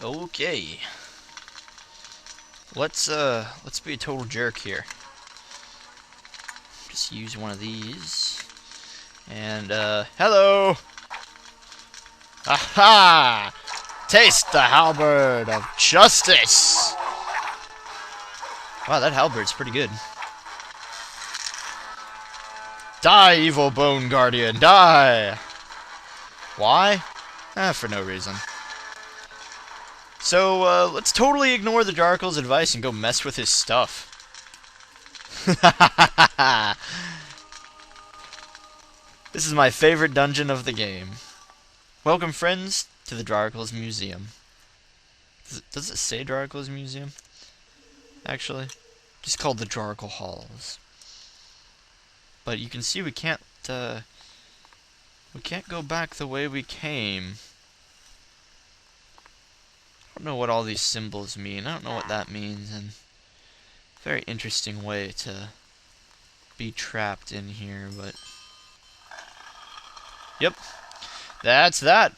Okay. Let's be a total jerk here. Just use one of these. And hello. Aha! Taste the halberd of justice. Wow, that halberd's pretty good. Die, evil bone guardian, die! Why? For no reason. So, let's totally ignore the Draracle's advice and go mess with his stuff. This is my favorite dungeon of the game. Welcome, friends, to the Draracle's Museum. Does it say Draracle's Museum? Actually, just called the Draracle Halls. But you can see we can't go back the way we came. I don't know what all these symbols mean. I don't know what that means, and very interesting way to be trapped in here, but yep. That's that.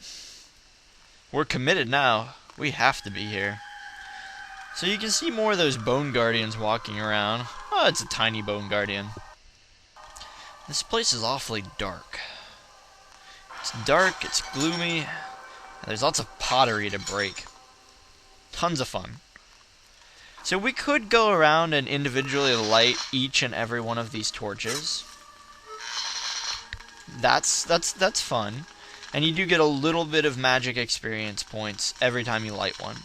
We're committed now. We have to be here. So you can see more of those bone guardians walking around. Oh, it's a tiny bone guardian. This place is awfully dark. It's dark, it's gloomy, and there's lots of pottery to break. Tons of fun. So we could go around and individually light each and every one of these torches. That's fun. And you do get a little bit of magic experience points every time you light one.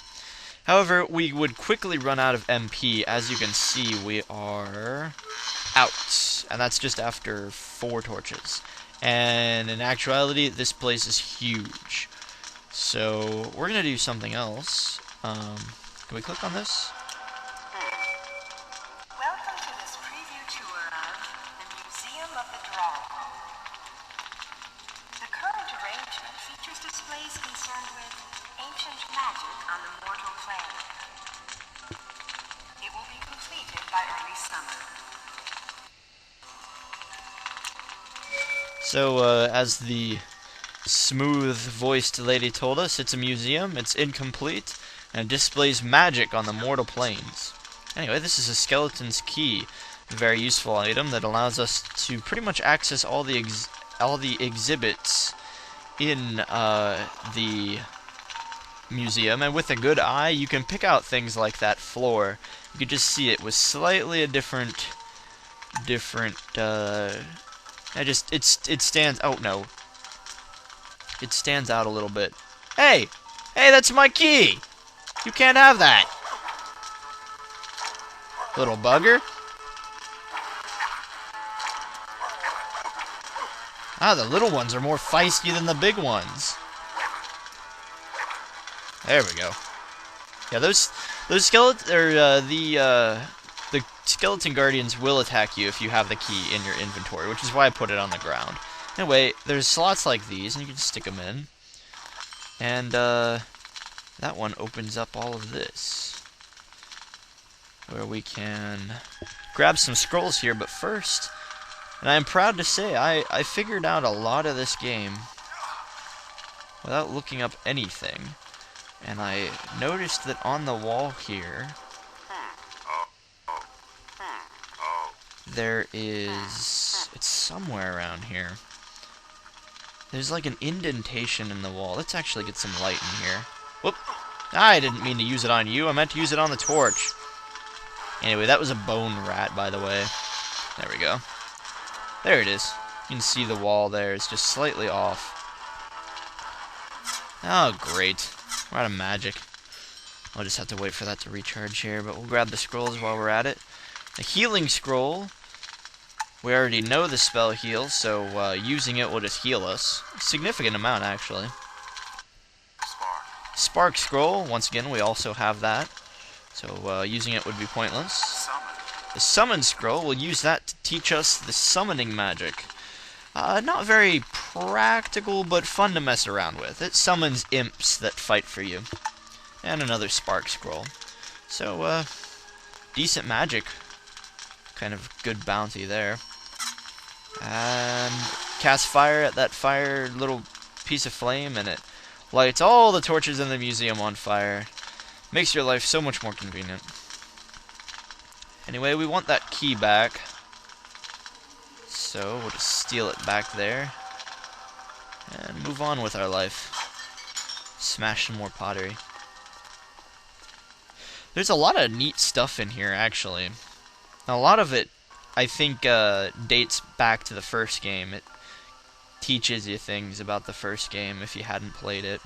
However, we would quickly run out of MP. As you can see, we are out. And that's just after 4 torches. And in actuality, this place is huge. So we're going to do something else. Can we click on this? Welcome to this preview tour of the Museum of the Draracle. The current arrangement features displays concerned with ancient magic on the mortal plane. It will be completed by early summer. So, as the smooth-voiced lady told us, it's a museum, it's incomplete, and it displays magic on the mortal planes. Anyway, this is a skeleton's key, a very useful item that allows us to pretty much access all the exhibits in the museum, and with a good eye, you can pick out things like that floor. You can just see it was slightly a different. It stands. Oh no. It stands out a little bit. Hey, that's my key. You can't have that, little bugger. Ah, the little ones are more feisty than the big ones. There we go. Yeah, those skeleton the skeleton guardians will attack you if you have the key in your inventory, which is why I put it on the ground. Anyway, there's slots like these, and you can just stick them in. And that one opens up all of this, where we can grab some scrolls here. But first, and I am proud to say, I figured out a lot of this game without looking up anything. And I noticed that on the wall here, there is, it's somewhere around here, there's like an indentation in the wall. Let's actually get some light in here. Whoop! I didn't mean to use it on you. I meant to use it on the torch. Anyway, that was a bone rat, by the way. There we go. There it is. You can see the wall there. It's just slightly off. Oh, great. We're out of magic. I'll just have to wait for that to recharge here, but we'll grab the scrolls while we're at it. A healing scroll. We already know the spell heal, so using it will just heal us. A significant amount, actually. Spark scroll. Once again, we also have that. So using it would be pointless. The summon scroll, we'll use that to teach us the summoning magic. Not very practical, but fun to mess around with. It summons imps that fight for you. And another spark scroll. So, decent magic. Kind of good bounty there. And cast fire at that fire little piece of flame, and it Lights all the torches in the museum on fire. Makes your life so much more convenient. Anyway, we want that key back. So, we'll just steal it back there. And move on with our life. Smash some more pottery. There's a lot of neat stuff in here, actually. Now, a lot of it, I think, dates back to the first game. It teaches you things about the first game if you hadn't played it.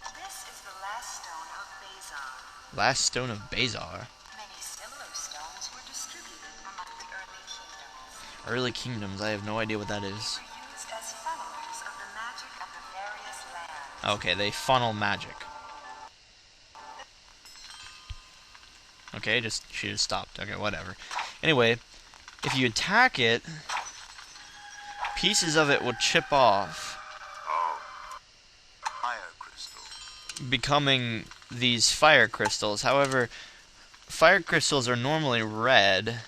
This is the last stone of Bazar. Last stone of Bazar. Many similar stones were distributed among the early kingdoms. Early kingdoms, I have no idea what that is. They were used as funnelers of the magic of the various lands. Okay, they funnel magic. Okay, she just stopped. Okay, whatever. Anyway, if you attack it, pieces of it will chip off, Fire crystal. becoming these fire crystals. However, fire crystals are normally red,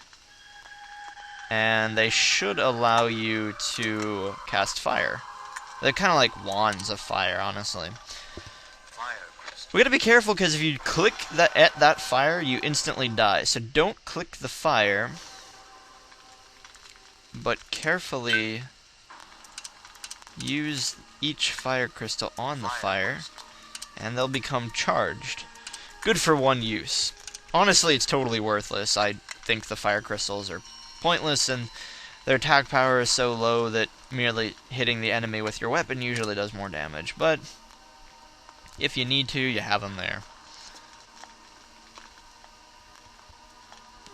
and they should allow you to cast fire. They're kind of like wands of fire, honestly. Fire crystal. We gotta be careful, because if you click at that fire, you instantly die. So don't click the fire, but carefully use each fire crystal on the fire, and they'll become charged. Good for one use. Honestly, it's totally worthless. I think the fire crystals are pointless, and their attack power is so low that merely hitting the enemy with your weapon usually does more damage. But if you need to, you have them there.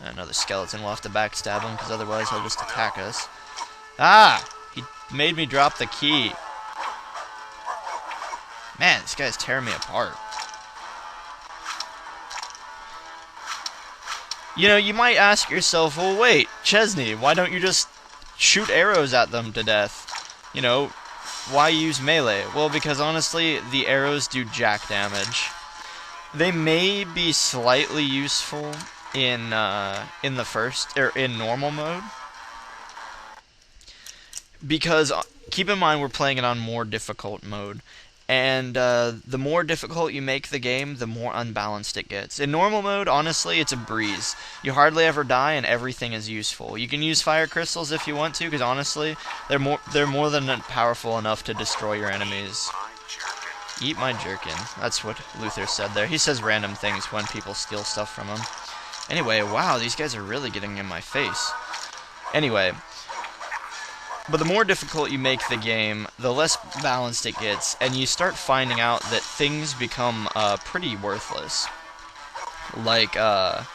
Another skeleton. We'll have to backstab him, because otherwise he'll just attack us. Ah! He made me drop the key. Man, this guy's tearing me apart. You know, you might ask yourself, well, wait, Chezni, why don't you just shoot arrows at them to death? You know, why use melee? Well, because honestly, the arrows do jack damage. They may be slightly useful in the first, or in normal mode, because keep in mind we're playing it on more difficult mode, and the more difficult you make the game, the more unbalanced it gets. In normal mode, honestly, it's a breeze. You hardly ever die, and everything is useful. You can use fire crystals if you want to, because honestly, they're more than powerful enough to destroy your enemies. Eat my jerkin. That's what Luther said there. He says random things when people steal stuff from him. Anyway, wow, these guys are really getting in my face. Anyway, but the more difficult you make the game, the less balanced it gets, and you start finding out that things become pretty worthless. Like the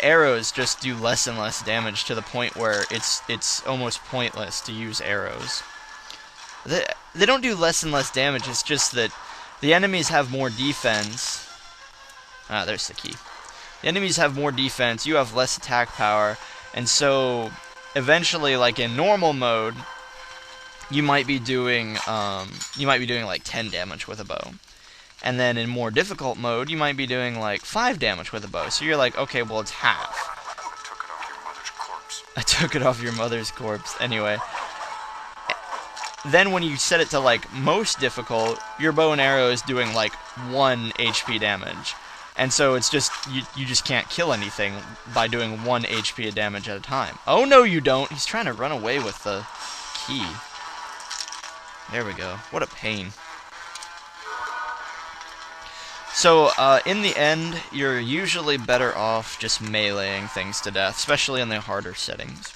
arrows just do less and less damage, to the point where it's almost pointless to use arrows. They don't do less and less damage, it's just that the enemies have more defense. Ah, there's the key. The enemies have more defense, you have less attack power, and so eventually, like in normal mode, you might be doing like 10 damage with a bow. And then in more difficult mode, you might be doing like 5 damage with a bow. So you're like, okay, well, it's half. I took it off your mother's corpse. Anyway. Then when you set it to like most difficult, your bow and arrow is doing like 1 HP damage. And so it's just, you just can't kill anything by doing 1 HP of damage at a time. Oh no you don't! He's trying to run away with the key. There we go. What a pain. So, in the end, you're usually better off just meleeing things to death, especially in the harder settings.